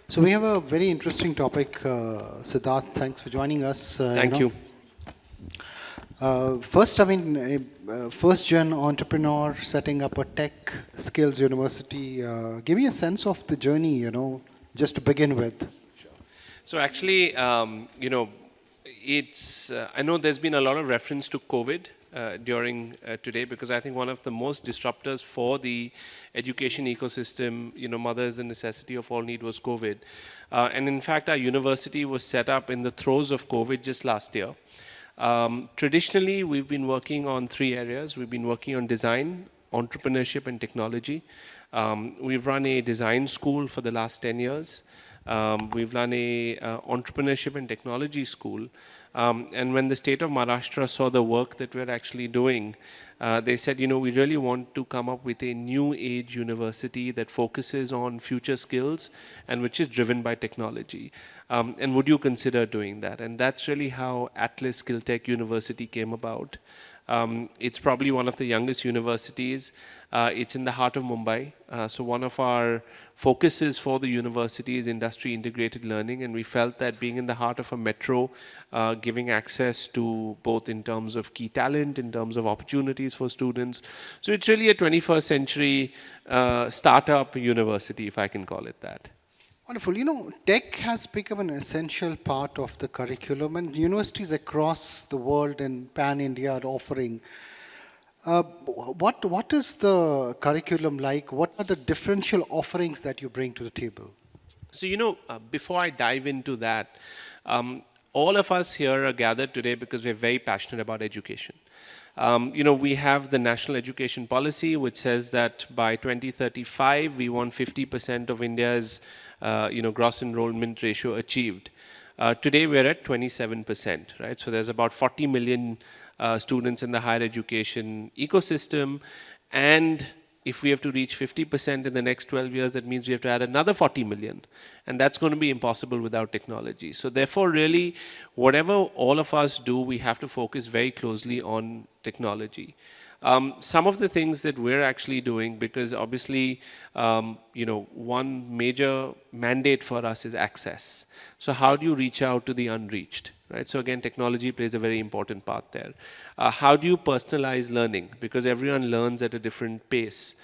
So we have a very interesting topic, Siddharth. Thanks for joining us. Thank you. First, I mean, first-gen entrepreneur setting up a tech skills university. Give me a sense of the journey, just to begin with. Sure. So actually, it's, I know there's been a lot of reference to COVID during today, because I think one of the most disruptors for the education ecosystem, mother is the necessity of all need, was COVID. And in fact, our university was set up in the throes of COVID just last year. Traditionally, we've been working on three areas. We've been working on design, entrepreneurship, and technology. We've run a design school for the last 10 years. We've run a entrepreneurship and technology school. And when the state of Maharashtra saw the work that we're actually doing, they said, we really want to come up with a new age university that focuses on future skills and which is driven by technology. And would you consider doing that? And that's really how Atlas Skilltech University came about. It's probably one of the youngest universities. It's in the heart of Mumbai. So one of our focuses for the university is industry integrated learning, and we felt that being in the heart of a metro, giving access to both in terms of key talent, in terms of opportunities for students. So it's really a 21st century startup university, if I can call it that. Wonderful. Tech has become an essential part of the curriculum, and universities across the world and pan-India are offering. What is the curriculum like? What are the differential offerings that you bring to the table? So, before I dive into that, all of us here are gathered today because we're very passionate about education. We have the National Education Policy, which says that by 2035, we want 50% of India's gross enrollment ratio achieved. Today, we're at 27%, right? So there's about 40 million students in the higher education ecosystem. And if we have to reach 50% in the next 12 years, that means we have to add another 40 million. And that's going to be impossible without technology. So therefore, really, whatever all of us do, we have to focus very closely on technology. Some of the things that we're actually doing, because obviously, one major mandate for us is access. So how do you reach out to the unreached, right? So again, technology plays a very important part there. How do you personalize learning? Because everyone learns at a different pace.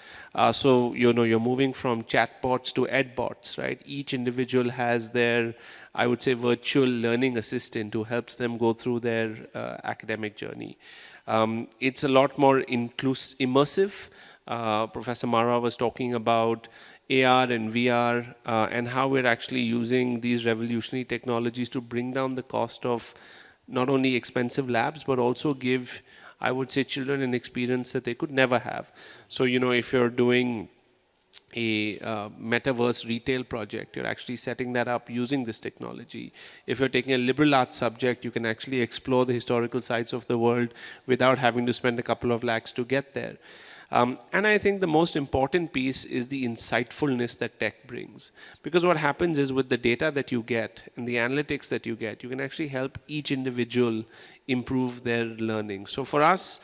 So, you're moving from chatbots to edbots, right? Each individual has their, I would say, virtual learning assistant who helps them go through their academic journey. It's a lot more immersive. Professor Mara was talking about AR and VR and how we're actually using these revolutionary technologies to bring down the cost of not only expensive labs, but also give, I would say, children an experience that they could never have. So, if you're doing a metaverse retail project, you're actually setting that up using this technology. If you're taking a liberal arts subject, you can actually explore the historical sites of the world without having to spend a couple of lakhs to get there. And I think the most important piece is the insightfulness that tech brings. Because what happens is with the data that you get and the analytics that you get, you can actually help each individual improve their learning. So for us,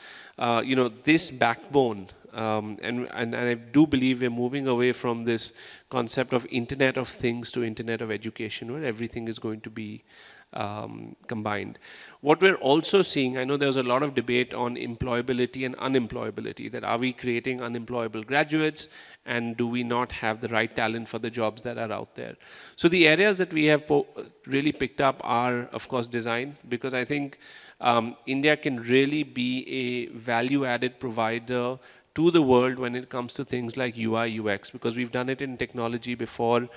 this backbone, and I do believe we're moving away from this concept of Internet of Things to Internet of Education, where everything is going to be combined. What we're also seeing, I know there's a lot of debate on employability and unemployability, that are we creating unemployable graduates and do we not have the right talent for the jobs that are out there? So the areas that we have really picked up are, of course, design, because I think India can really be a value-added provider to the world when it comes to things like UI, UX, because we've done it in technology before.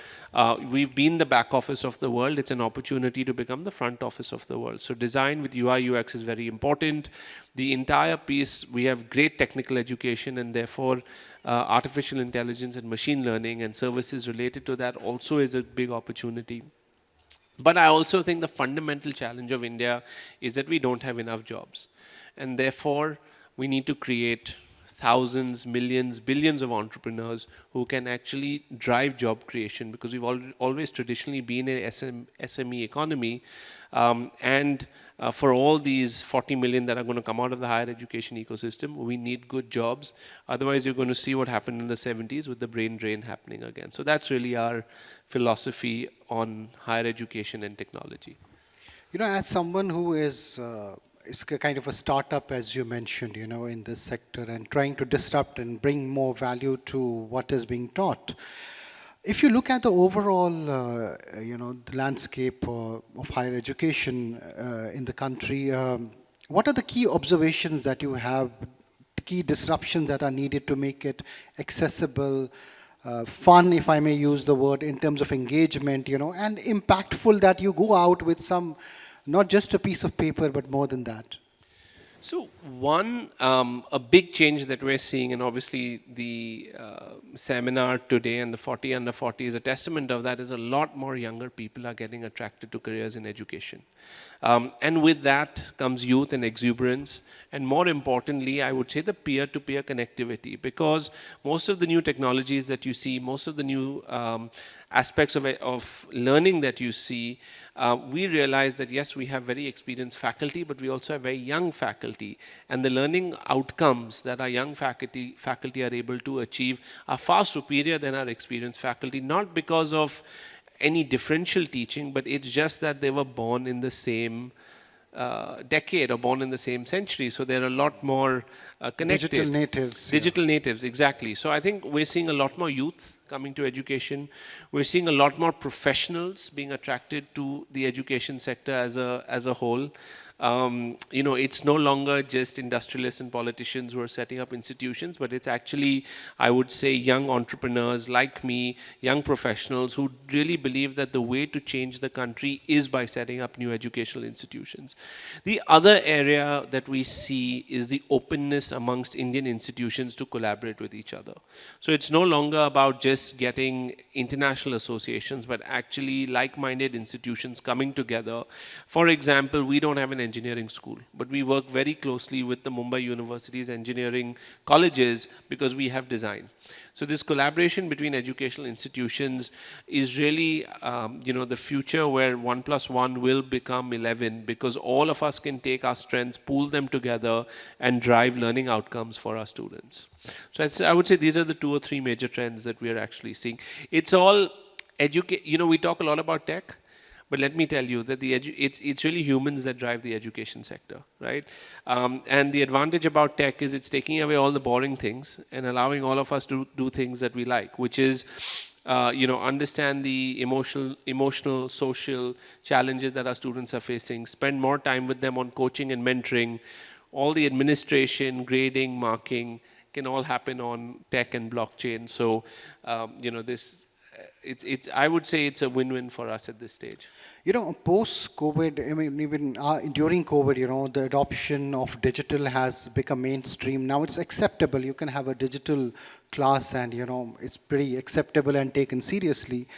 We've been the back office of the world. It's an opportunity to become the front office of the world. So design with UI, UX is very important. The entire piece, we have great technical education, and therefore artificial intelligence and machine learning and services related to that also is a big opportunity. But I also think the fundamental challenge of India is that we don't have enough jobs. And therefore, we need to create thousands, millions, billions of entrepreneurs who can actually drive job creation, because we've always traditionally been an SME economy. And for all these 40 million that are going to come out of the higher education ecosystem, we need good jobs. Otherwise, you're going to see what happened in the 70s with the brain drain happening again. So that's really our philosophy on higher education and technology. You know, as someone who is kind of a startup, as you mentioned, you know, in this sector and trying to disrupt and bring more value to what is being taught. If you look at the overall, you know, the landscape of higher education in the country, what are the key observations that you have, key disruptions that are needed to make it accessible, fun, if I may use the word, in terms of engagement, you know, and impactful, that you go out with some, not just a piece of paper, but more than that? So one, a big change that we're seeing, and obviously the seminar today and the 40 under 40 is a testament of that, is a lot more younger people are getting attracted to careers in education. And with that comes youth and exuberance, and more importantly, I would say the peer-to-peer connectivity, because most of the new technologies that you see, most of the new aspects of learning that you see, we realize that yes, we have very experienced faculty, but we also have very young faculty, and the learning outcomes that our young faculty are able to achieve are far superior than our experienced faculty, not because of any differential teaching, but it's just that they were born in the same decade or born in the same century, so they're a lot more connected. Digital natives. Digital natives, exactly. So I think we're seeing a lot more youth coming to education. We're seeing a lot more professionals being attracted to the education sector as a whole. You know, it's no longer just industrialists and politicians who are setting up institutions, but it's actually, I would say, young entrepreneurs like me, young professionals who really believe that the way to change the country is by setting up new educational institutions. The other area that we see is the openness amongst Indian institutions to collaborate with each other. So it's no longer about just getting international associations, but actually like-minded institutions coming together. For example, we don't have an engineering school, but we work very closely with the Mumbai University's engineering colleges because we have design. So this collaboration between educational institutions is really, you know, the future where 1 + 1 will become 11, because all of us can take our strengths, pool them together, and drive learning outcomes for our students. So I would say these are the 2 or 3 major trends that we are actually seeing. It's all you know, we talk a lot about tech, but let me tell you that it's really humans that drive the education sector, right? And the advantage about tech is it's taking away all the boring things and allowing all of us to do things that we like, which is, you know, understand the emotional, social challenges that our students are facing, spend more time with them on coaching and mentoring. All the administration, grading, marking can all happen on tech and blockchain. So, you know, I would say it's a win-win for us at this stage. You know, post-COVID, I mean, even during COVID, you know, the adoption of digital has become mainstream. Now it's acceptable. You can have a digital class and, you know, it's pretty acceptable and taken seriously.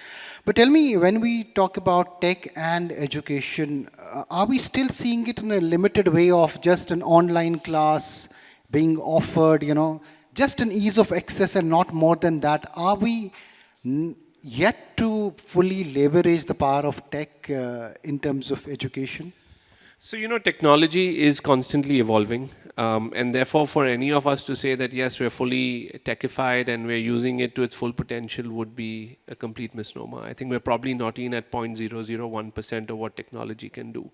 But tell me, when we talk about tech and education, are we still seeing it in a limited way of just an online class being offered, you know, just an ease of access and not more than that? Are we yet to fully leverage the power of tech in terms of education? So, you know, technology is constantly evolving. And therefore, for any of us to say that, yes, we're fully techified and we're using it to its full potential would be a complete misnomer. I think we're probably not even at 0.001% of what technology can do.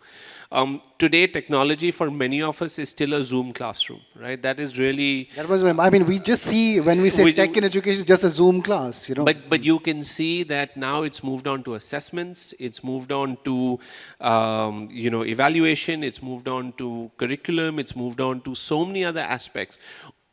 Today, technology for many of us is still a Zoom classroom, right? That is really... That was, I mean, we just see, when we say tech in education, it's just a Zoom class, you know. But you can see that now it's moved on to assessments, it's moved on to, you know, evaluation, it's moved on to curriculum, it's moved on to so many other aspects.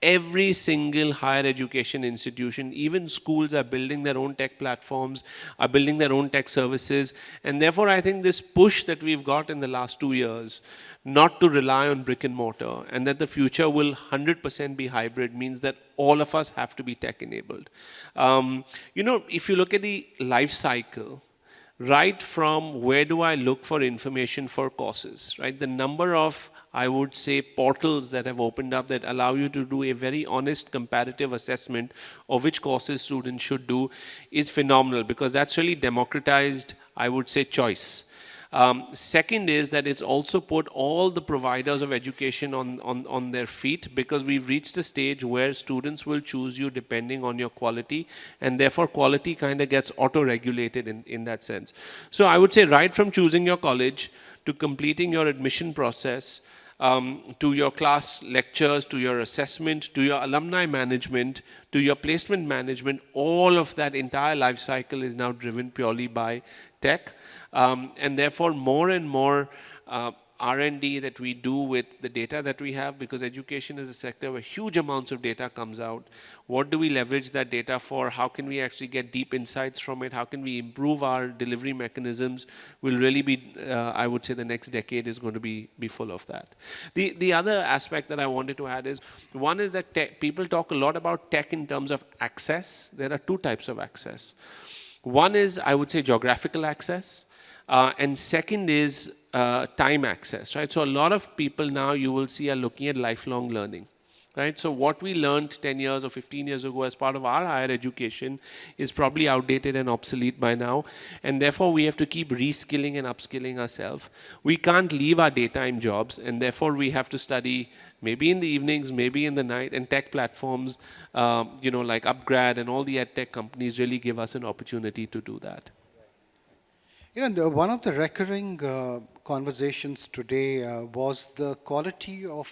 Every single higher education institution, even schools, are building their own tech platforms, are building their own tech services. And therefore, I think this push that we've got in the last 2 years, not to rely on brick and mortar, and that the future will 100% be hybrid, means that all of us have to be tech enabled. You know, if you look at the life cycle, right from where do I look for information for courses, right? The number of I would say, portals that have opened up that allow you to do a very honest comparative assessment of which courses students should do is phenomenal, because that's really democratized, I would say, choice. Second is that it's also put all the providers of education on their feet, because we've reached a stage where students will choose you depending on your quality, and therefore quality kind of gets auto-regulated in that sense. So I would say right from choosing your college to completing your admission process, to your class lectures, to your assessment, to your alumni management, to your placement management, all of that entire life cycle is now driven purely by tech. And therefore, more and more R&D that we do with the data that we have, because education is a sector where huge amounts of data comes out. What do we leverage that data for? How can we actually get deep insights from it? How can we improve our delivery mechanisms? Will really be, I would say, the next decade is going to be full of that. The other aspect that I wanted to add is, one is that people talk a lot about tech in terms of access. There are two types of access. One is, I would say, geographical access. And second is time access, right? So a lot of people now you will see are looking at lifelong learning, right? So what we learned 10 years or 15 years ago as part of our higher education is probably outdated and obsolete by now. And therefore we have to keep reskilling and upskilling ourselves. We can't leave our daytime jobs, and therefore we have to study maybe in the evenings, maybe in the night, and tech platforms, like Upgrad and all the ed tech companies really give us an opportunity to do that. One of the recurring conversations today was the quality of,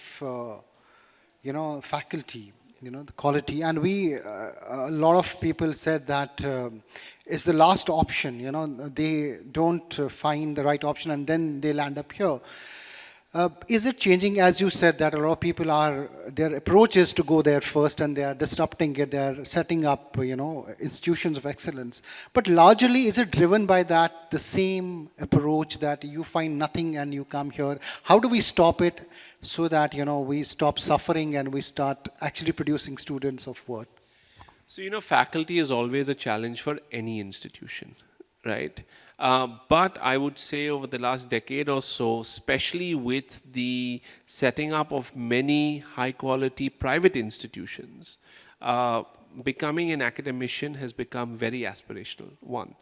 faculty, the quality. And a lot of people said that it's the last option, they don't find the right option and then they land up here. Is it changing, as you said, that a lot of people their approach is to go there first and they are disrupting it, they are setting up, institutions of excellence. But largely, is it driven by that, the same approach that you find nothing and you come here? How do we stop it so that, we stop suffering and we start actually producing students of worth? So, faculty is always a challenge for any institution, right? But I would say over the last decade or so, especially with the setting up of many high-quality private institutions, becoming an academician has become very aspirational, one.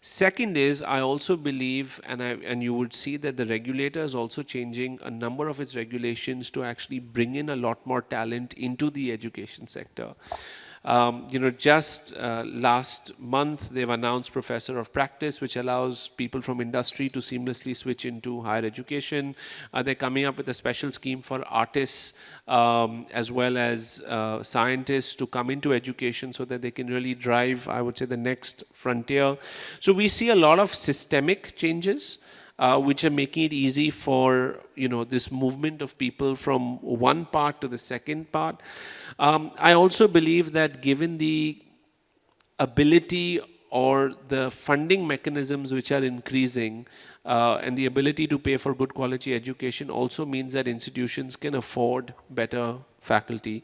Second is, I also believe, and you would see that the regulator is also changing a number of its regulations to actually bring in a lot more talent into the education sector. Just last month, they've announced Professor of Practice, which allows people from industry to seamlessly switch into higher education. They're coming up with a special scheme for artists as well as scientists to come into education so that they can really drive, I would say, the next frontier. So we see a lot of systemic changes, which are making it easy for this movement of people from one part to the second part. I also believe that given the ability or the funding mechanisms which are increasing, and the ability to pay for good quality education also means that institutions can afford better faculty.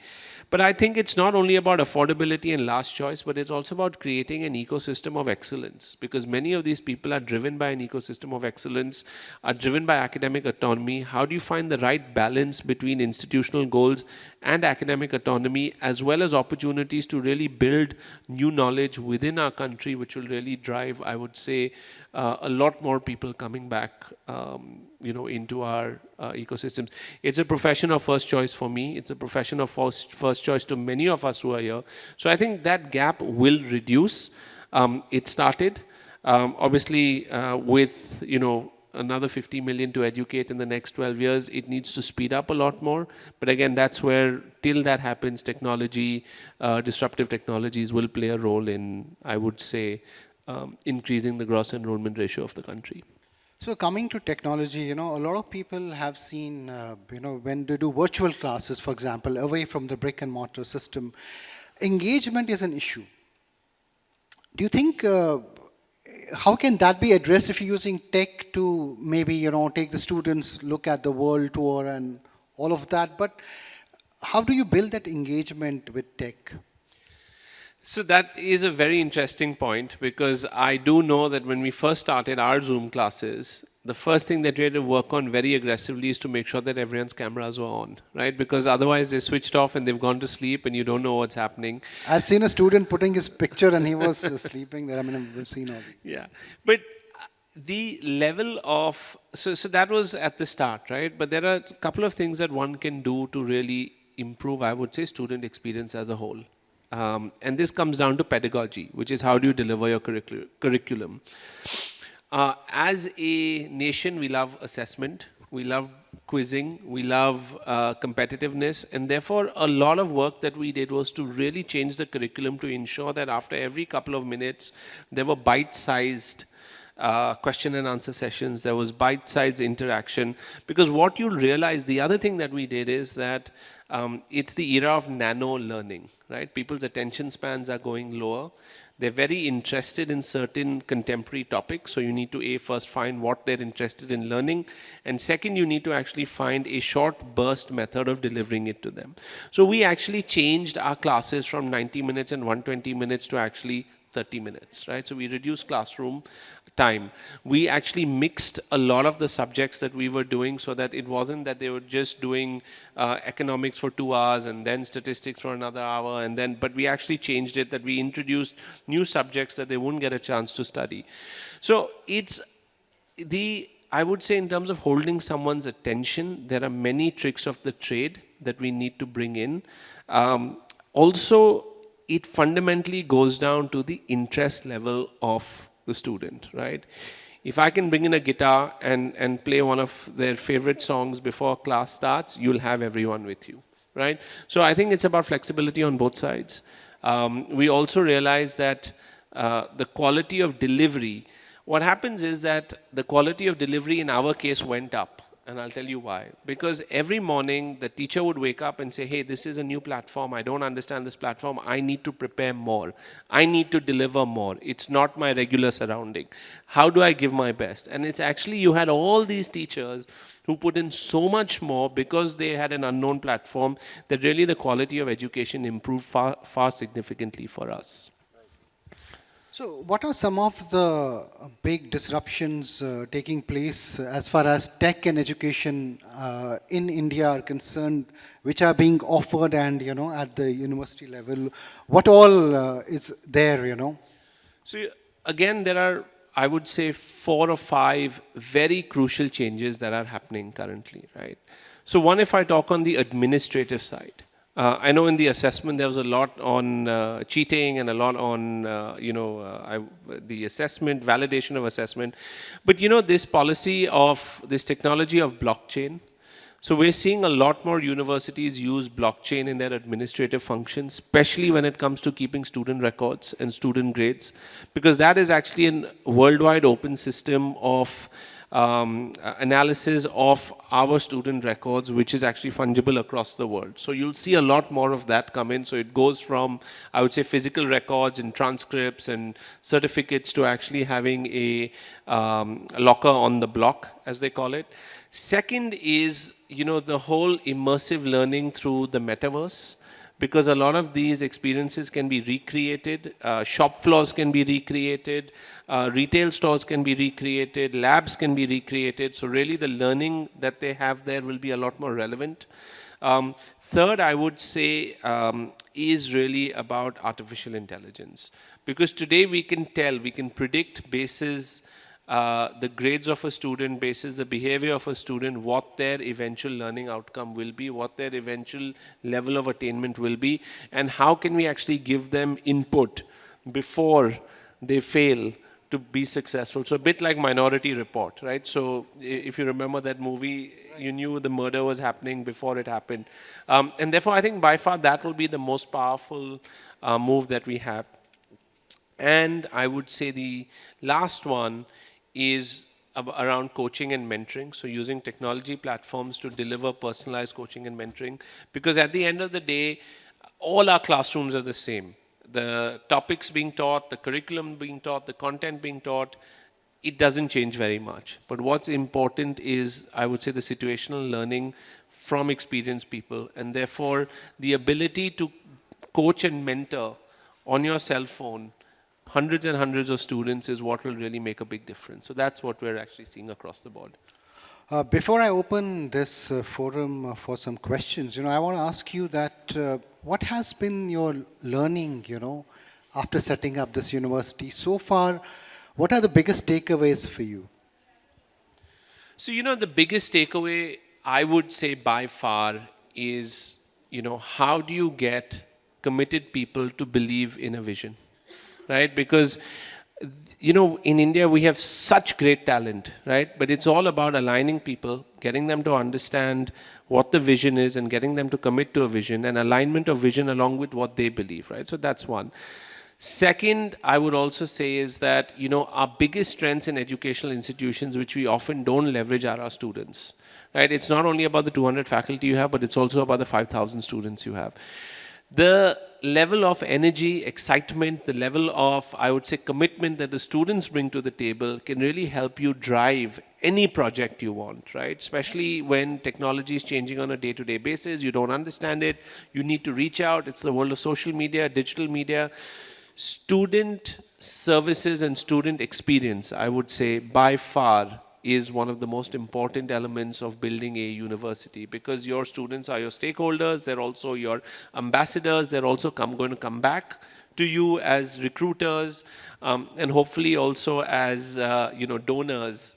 But I think it's not only about affordability and last choice, but it's also about creating an ecosystem of excellence, because many of these people are driven by an ecosystem of excellence, are driven by academic autonomy. How do you find the right balance between institutional goals and academic autonomy, as well as opportunities to really build new knowledge within our country, which will really drive, I would say, a lot more people coming back into our ecosystems. It's a profession of first choice for me. It's a profession of first choice to many of us who are here. So I think that gap will reduce. It started, obviously, with, another 50 million to educate in the next 12 years. It needs to speed up a lot more. But again, that's where, till that happens, technology, disruptive technologies will play a role in, I would say, increasing the gross enrollment ratio of the country. So coming to technology, a lot of people have seen, when they do virtual classes, for example, away from the brick and mortar system, engagement is an issue. Do you think, how can that be addressed if you're using tech to maybe, take the students, look at the world tour and all of that, but how do you build that engagement with tech? So that is a very interesting point, because I do know that when we first started our Zoom classes, the first thing that we had to work on very aggressively is to make sure that everyone's cameras were on, right? Because otherwise they switched off and they've gone to sleep and you don't know what's happening. I've seen a student putting his picture and he was sleeping there. I mean, we've seen all these. Yeah, but the level of so that was at the start, right? But there are a couple of things that one can do to really improve, I would say, student experience as a whole. And this comes down to pedagogy, which is how do you deliver your curriculum. As a nation, we love assessment, we love quizzing, we love competitiveness, and therefore a lot of work that we did was to really change the curriculum to ensure that after every couple of minutes, there were bite-sized question and answer sessions, there was bite-sized interaction, because what you'll realize, the other thing that we did is that it's the era of nano learning, right? People's attention spans are going lower. They're very interested in certain contemporary topics, so you need to first find what they're interested in learning, and second, you need to actually find a short burst method of delivering it to them. So we actually changed our classes from 90 minutes and 120 minutes to actually 30 minutes, right? So we reduced classroom time. We actually mixed a lot of the subjects that we were doing so that it wasn't that they were just doing economics for 2 hours and then statistics for another hour, and then, but we actually changed it that we introduced new subjects that they wouldn't get a chance to study. So it's I would say in terms of holding someone's attention, there are many tricks of the trade that we need to bring in. Also, it fundamentally goes down to the interest level of the student, right? If I can bring in a guitar and play one of their favorite songs before class starts, you'll have everyone with you, right? So I think it's about flexibility on both sides. We also realize that the quality of delivery, what happens is that the quality of delivery in our case went up. And I'll tell you why. Because every morning the teacher would wake up and say, hey, this is a new platform. I don't understand this platform. I need to prepare more. I need to deliver more. It's not my regular surrounding. How do I give my best? And it's actually, you had all these teachers who put in so much more because they had an unknown platform that really the quality of education improved far significantly for us. So, what are some of the big disruptions taking place as far as tech and education in India are concerned, which are being offered and, at the university level? What all is there, So, again, there are, I would say, 4 or 5 very crucial changes that are happening currently, right? So, one, if I talk on the administrative side, I know in the assessment there was a lot on cheating and a lot on the assessment, validation of assessment. But this policy of this technology of blockchain. So we're seeing a lot more universities use blockchain in their administrative functions, especially when it comes to keeping student records and student grades, because that is actually a worldwide open system of analysis of our student records, which is actually fungible across the world. So you'll see a lot more of that come in. So it goes from, I would say, physical records and transcripts and certificates to actually having a locker on the block, as they call it. Second is, the whole immersive learning through the metaverse, because a lot of these experiences can be recreated, shop floors can be recreated, retail stores can be recreated, labs can be recreated. So really the learning that they have there will be a lot more relevant. Third, I would say, is really about artificial intelligence. Because today we can predict basis the grades of a student, basis the behavior of a student, what their eventual learning outcome will be, what their eventual level of attainment will be, and how can we actually give them input before they fail to be successful. So a bit like Minority Report, right? So if you remember that movie, you knew the murder was happening before it happened. And therefore, I think by far that will be the most powerful move that we have. And I would say the last one is around coaching and mentoring. So using technology platforms to deliver personalized coaching and mentoring. Because at the end of the day, all our classrooms are the same. The topics being taught, the curriculum being taught, the content being taught, it doesn't change very much. But what's important is, I would say, the situational learning from experienced people. And therefore, the ability to coach and mentor on your cell phone hundreds and hundreds of students is what will really make a big difference. So that's what we're actually seeing across the board. Before I open this forum for some questions, I want to ask you that what has been your learning, after setting up this university so far? What are the biggest takeaways for you? So, the biggest takeaway I would say by far is, how do you get committed people to believe in a vision, right? Because, in India we have such great talent, right? But it's all about aligning people, getting them to understand what the vision is and getting them to commit to a vision and alignment of vision along with what they believe, right? So that's one. Second, I would also say is that, our biggest strengths in educational institutions, which we often don't leverage, are our students, right? It's not only about the 200 faculty you have, but it's also about the 5,000 students you have. The level of energy, excitement, the level of, I would say, commitment that the students bring to the table can really help you drive any project you want, right? Especially when technology is changing on a day-to-day basis, you don't understand it, you need to reach out. It's the world of social media, digital media. Student services and student experience, I would say, by far is one of the most important elements of building a university, because your students are your stakeholders, they're also your ambassadors, they're also going to come back to you as recruiters, and hopefully also as donors,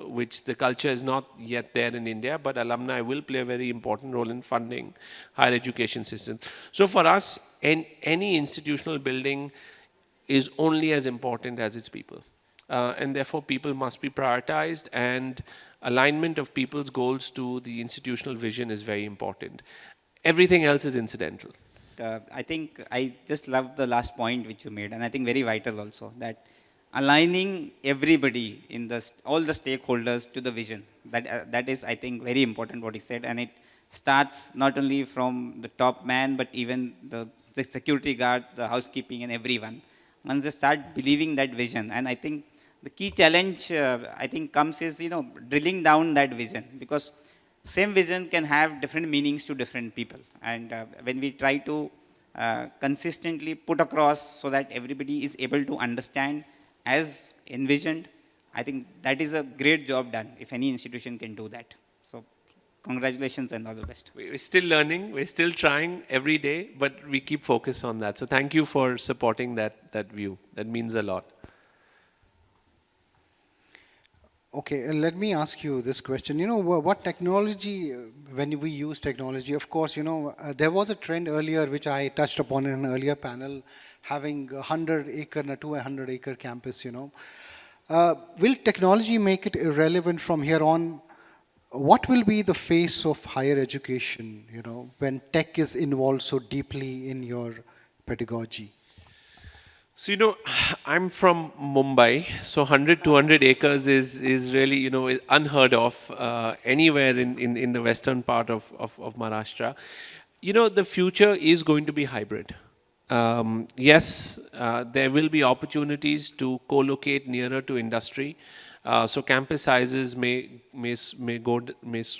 which the culture is not yet there in India, but alumni will play a very important role in funding higher education systems. So for us, any institutional building is only as important as its people. And therefore, people must be prioritized, and alignment of people's goals to the institutional vision is very important. Everything else is incidental. I think I just love the last point which you made, and I think very vital also, that aligning everybody in all the stakeholders to the vision. That is, I think, very important what he said, and it starts not only from the top man, but even the security guard, the housekeeping, and everyone. Once they start believing that vision, and I think the key challenge I think comes is drilling down that vision, because same vision can have different meanings to different people, and when we try to consistently put across so that everybody is able to understand as envisioned, I think that is a great job done if any institution can do that. So congratulations and all the best. We're still learning, we're still trying every day, but we keep focus on that. So thank you for supporting that view. That means a lot. Okay, let me ask you this question. What technology, when we use technology, of course, there was a trend earlier, which I touched upon in an earlier panel, having a 100-acre, 200-acre campus, Will technology make it irrelevant from here on? What will be the face of higher education, when tech is involved so deeply in your pedagogy? So, I'm from Mumbai, so 100, 200 acres is really, unheard of anywhere in the western part of Maharashtra. The future is going to be hybrid. Yes, there will be opportunities to co-locate nearer to industry. So campus sizes may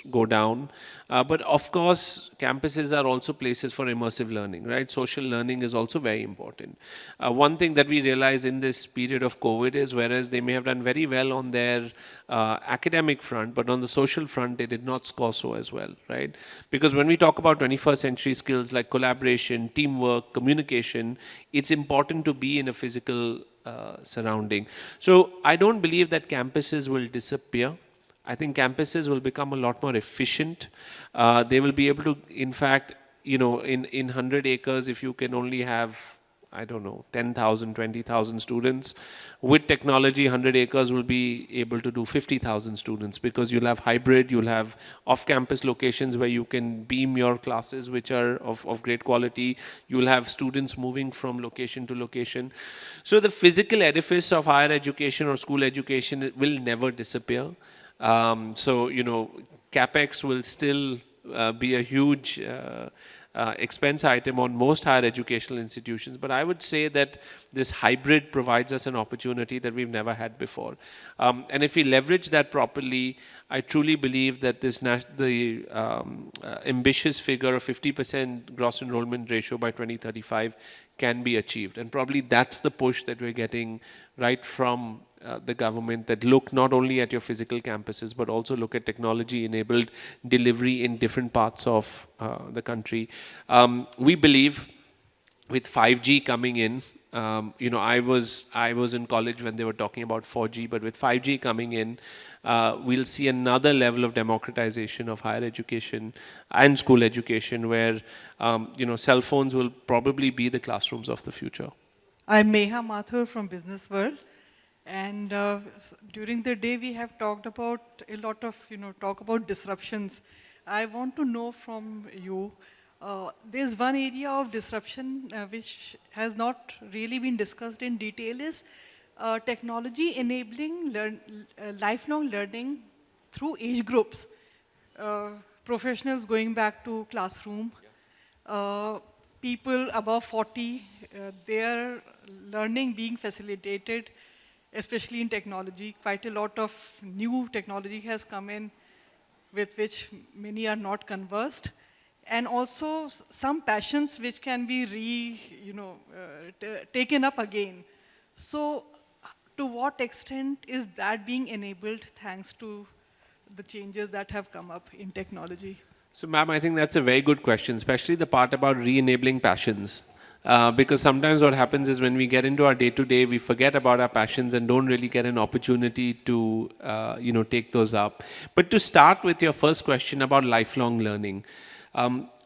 go down, but of course campuses are also places for immersive learning, right? Social learning is also very important. One thing that we realize in this period of COVID is, whereas they may have done very well on their academic front, but on the social front they did not score so as well, right? Because when we talk about 21st century skills like collaboration, teamwork, communication, it's important to be in a physical surrounding. So I don't believe that campuses will disappear. I think campuses will become a lot more efficient. They will be able to, in fact, in 100 acres, if you can only have, 10,000, 20,000 students. With technology, 100 acres will be able to do 50,000 students, because you'll have hybrid, you'll have off-campus locations where you can beam your classes, which are of great quality. You'll have students moving from location to location. So the physical edifice of higher education or school education will never disappear. CapEx will still be a huge expense item on most higher educational institutions, but I would say that this hybrid provides us an opportunity that we've never had before. And if we leverage that properly, I truly believe that the ambitious figure of 50% gross enrollment ratio by 2035 can be achieved. And probably that's the push that we're getting right from the government, that look not only at your physical campuses, but also look at technology-enabled delivery in different parts of the country. We believe with 5G coming in, I was in college when they were talking about 4G, but with 5G coming in, we'll see another level of democratization of higher education and school education, where cell phones will probably be the classrooms of the future. I'm Meha Mathur from Businessworld, and during the day we have talked about a lot of talk about disruptions. I want to know from you. There's one area of disruption which has not really been discussed in detail is technology enabling lifelong learning through age groups. Professionals going back to classroom, people above 40, their learning being facilitated, especially in technology. Quite a lot of new technology has come in with which many are not conversed. And also some passions which can be taken up again. So to what extent is that being enabled thanks to the changes that have come up in technology? So, ma'am, I think that's a very good question, especially the part about re-enabling passions. Because sometimes what happens is when we get into our day-to-day, we forget about our passions and don't really get an opportunity to, take those up. But to start with your first question about lifelong learning,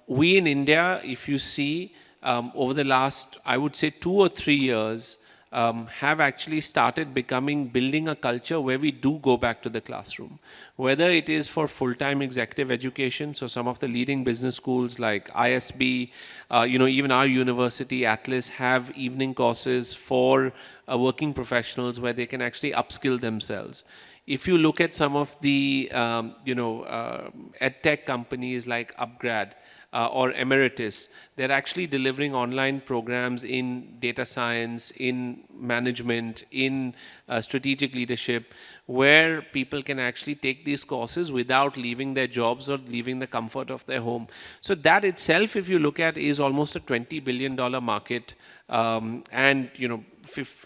we in India, if you see, over the last, I would say 2 or 3 years, have actually started building a culture where we do go back to the classroom. Whether it is for full-time executive education, so some of the leading business schools like ISB, even our university, Atlas, have evening courses for working professionals where they can actually upskill themselves. If you look at some of the, edtech companies like Upgrad, or Emeritus, they're actually delivering online programs in data science, in management, in strategic leadership, where people can actually take these courses without leaving their jobs or leaving the comfort of their home. So that itself, if you look at, is almost a $20 billion market, and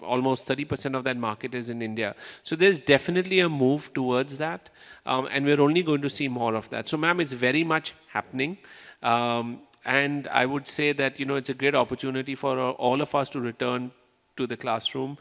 almost 30% of that market is in India. So there's definitely a move towards that, and we're only going to see more of that. So ma'am, it's very much happening. And I would say that, it's a great opportunity for all of us to return to the classroom.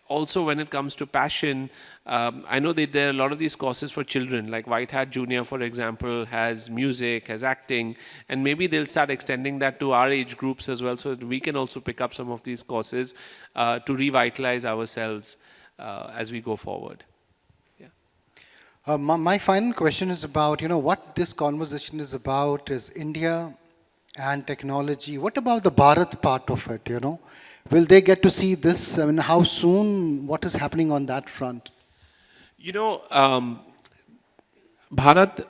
Also when it comes to passion, I know that there are a lot of these courses for children, like White Hat Junior, for example, has music, has acting, and maybe they'll start extending that to our age groups as well, so that we can also pick up some of these courses to revitalize ourselves as we go forward. My final question is about, what this conversation is about is India and technology. What about the Bharat part of it, Will they get to see this? I mean, how soon? What is happening on that front? Bharat,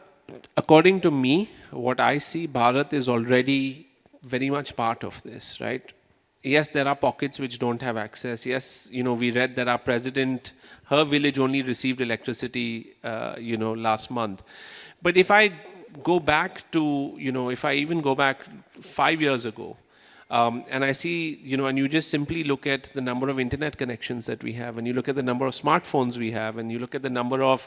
according to me, what I see, Bharat is already very much part of this, right? Yes, there are pockets which don't have access. Yes, we read that our president, her village only received electricity, last month. But if I go back to, if I even go back 5 years ago, and I see, and you just simply look at the number of internet connections that we have, and you look at the number of smartphones we have, and you look at the number of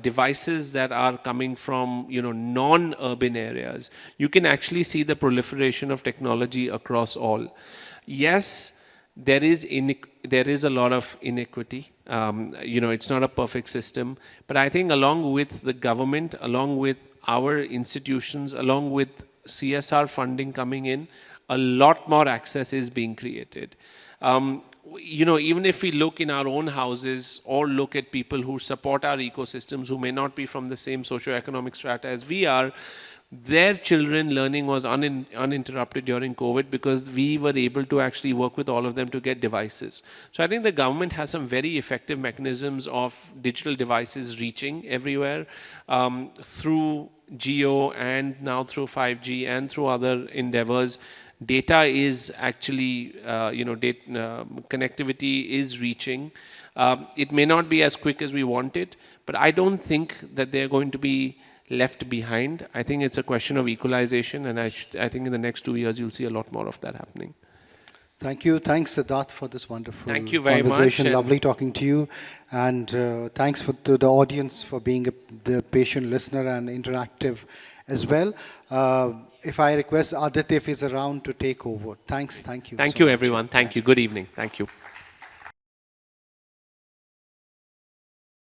devices that are coming from, non-urban areas, you can actually see the proliferation of technology across all. Yes, there is a lot of inequity. It's not a perfect system, but I think along with the government, along with our institutions, along with CSR funding coming in, a lot more access is being created. Even if we look in our own houses or look at people who support our ecosystems who may not be from the same socioeconomic strata as we are, their children learning was uninterrupted during COVID because we were able to actually work with all of them to get devices. So I think the government has some very effective mechanisms of digital devices reaching everywhere through Geo and now through 5G and through other endeavors. Data is actually, connectivity is reaching. It may not be as quick as we want it, but I don't think that they're going to be left behind. I think it's a question of equalization, and I think in the next 2 years you'll see a lot more of that happening. Thank you. Thanks, Siddharth, for this wonderful Thank you very conversation. much, and- Lovely talking to you. And thanks to the audience for being the patient listener and interactive as well. If I request Aditya if he's around to take over. Thanks. Thank you. Thank so you, much. everyone. Thank you. Good evening. Thank you.